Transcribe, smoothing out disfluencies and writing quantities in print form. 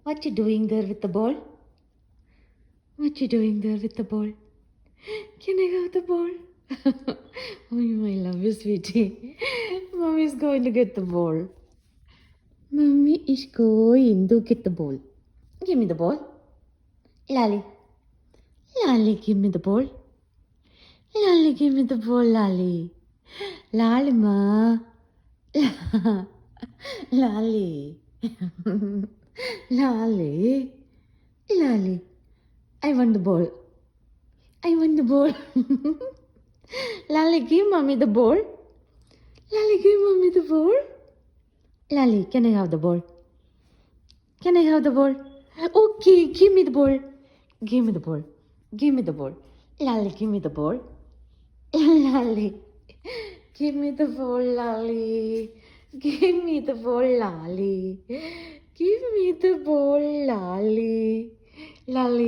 What you doing there with the ball? What you doing there with the ball? Can I have the ball? Oh, I love you, sweetie. Mommy is going to get the ball. Mommy is going to get the ball. Give me the ball. Lolly. Lolly, give me the ball. Lolly, give me the ball, Lolly. Lolly, ma. Lolly. Lolly. Lolly. I want the ball. I want the ball. Lolly, give mommy the ball. Lolly, give mommy the ball. Lolly, can I have the ball? Can I have the ball? Okay, give me the ball. Give me the ball. Give me the ball. Lolly, give me the ball. Lolly, give me the ball, Lolly. Give me the ball, Lolly. Give me the ball, Lolly. Lolly.